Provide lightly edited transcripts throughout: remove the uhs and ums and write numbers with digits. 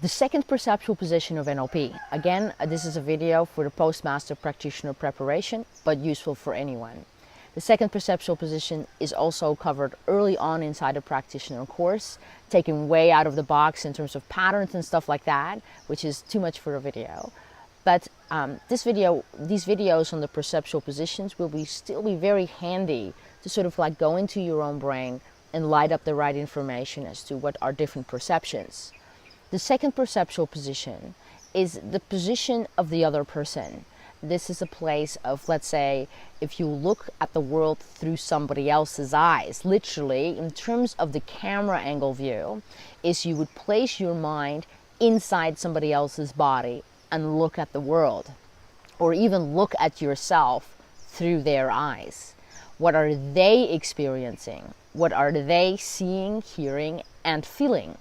The second perceptual position of NLP. Again, this is a video for the Post-Master Practitioner preparation, but useful for anyone. The second perceptual position is also covered early on inside the practitioner course, taken way out of the box in terms of patterns and stuff like that, which is too much for a video. But these videos on the perceptual positions will still be very handy to sort of like go into your own brain and light up the right information as to what are different perceptions. The second perceptual position is the position of the other person. This is a place of, let's say, if you look at the world through somebody else's eyes, literally, in terms of the camera angle view, is you would place your mind inside somebody else's body and look at the world, or even look at yourself through their eyes. What are they experiencing? What are they seeing, hearing, and feeling?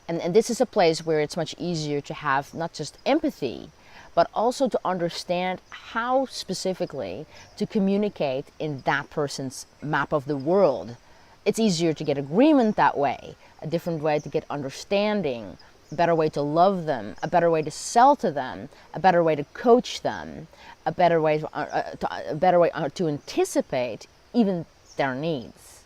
And this is a place where it's much easier to have not just empathy, but also to understand how specifically to communicate in that person's map of the world. It's easier to get agreement that way, a different way to get understanding, a better way to love them, a better way to sell to them, a better way to coach them, a better way to anticipate even their needs.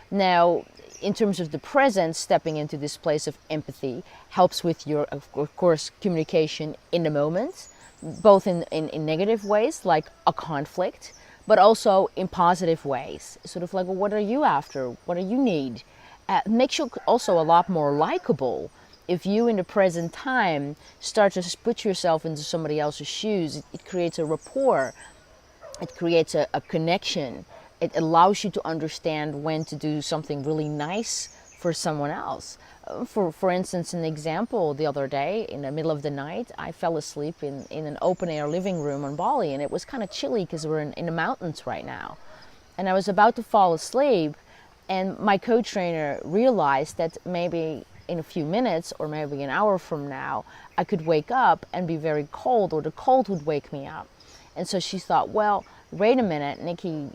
Now, in terms of the present, stepping into this place of empathy helps with your, of course, communication in the moment, both in negative ways, like a conflict, but also in positive ways. Sort of like, well, what are you after? What do you need? Makes you also a lot more likable. If you, in the present time, start to put yourself into somebody else's shoes, it creates a rapport. It creates a connection. It allows you to understand when to do something really nice for someone else. For instance, an example, the other day, in the middle of the night, I fell asleep in an open-air living room on Bali, and it was kind of chilly because we're in the mountains right now. And I was about to fall asleep, and my co-trainer realized that maybe in a few minutes or maybe an hour from now, I could wake up and be very cold, or the cold would wake me up. And so she thought, well, wait a minute, Nikki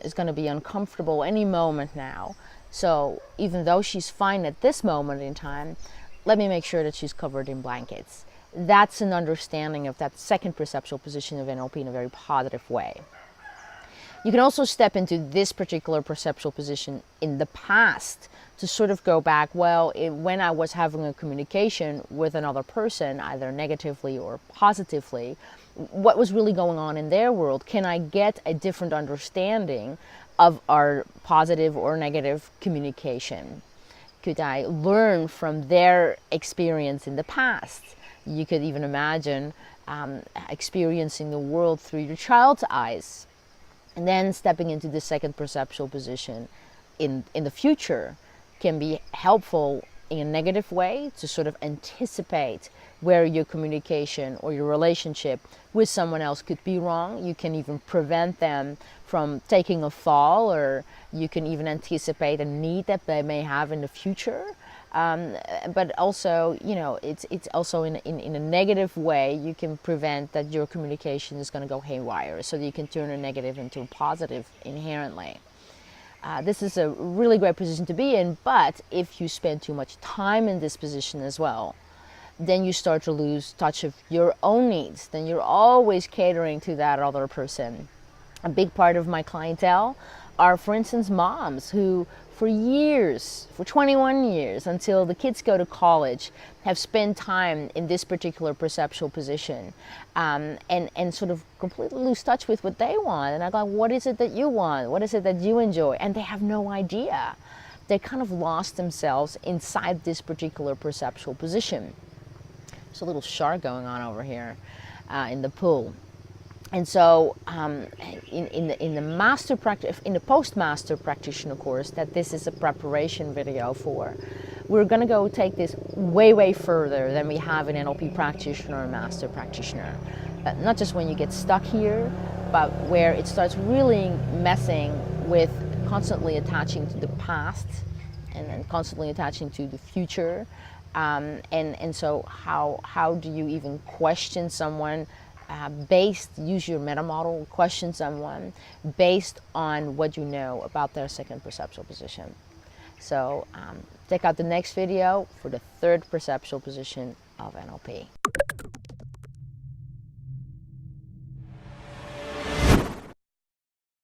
is going to be uncomfortable any moment now. So even though she's fine at this moment in time, let me make sure that she's covered in blankets. That's an understanding of that second perceptual position of NLP in a very positive way. You can also step into this particular perceptual position in the past to sort of go back, well, when I was having a communication with another person, either negatively or positively, what was really going on in their world? Can I get a different understanding of our positive or negative communication? Could I learn from their experience in the past? You could even imagine experiencing the world through your child's eyes, and then stepping into the second perceptual position in the future can be helpful in a negative way to sort of anticipate where your communication or your relationship with someone else could be wrong. You can even prevent them from taking a fall, or you can even anticipate a need that they may have in the future. But also, you know, it's also in a negative way, you can prevent that your communication is going to go haywire, so that you can turn a negative into a positive inherently. This is a really great position to be in, but if you spend too much time in this position as well, then you start to lose touch of your own needs. Then you're always catering to that other person. A big part of my clientele are, for instance, moms who for years, for 21 years, until the kids go to college, have spent time in this particular perceptual position, and sort of completely lose touch with what they want. And I go, what is it that you want? What is it that you enjoy? And they have no idea. They kind of lost themselves inside this particular perceptual position. There's a little shark going on over here in the pool. And so in the Post-Master Practitioner course, that this is a preparation video for, we're going to go take this way, way further than we have in NLP Practitioner and Master Practitioner. Not just when you get stuck here, but where it starts really messing with constantly attaching to the past and then constantly attaching to the future. And so how do you even question someone use your meta model, question someone based on what you know about their second perceptual position. So check out the next video for the third perceptual position of NLP.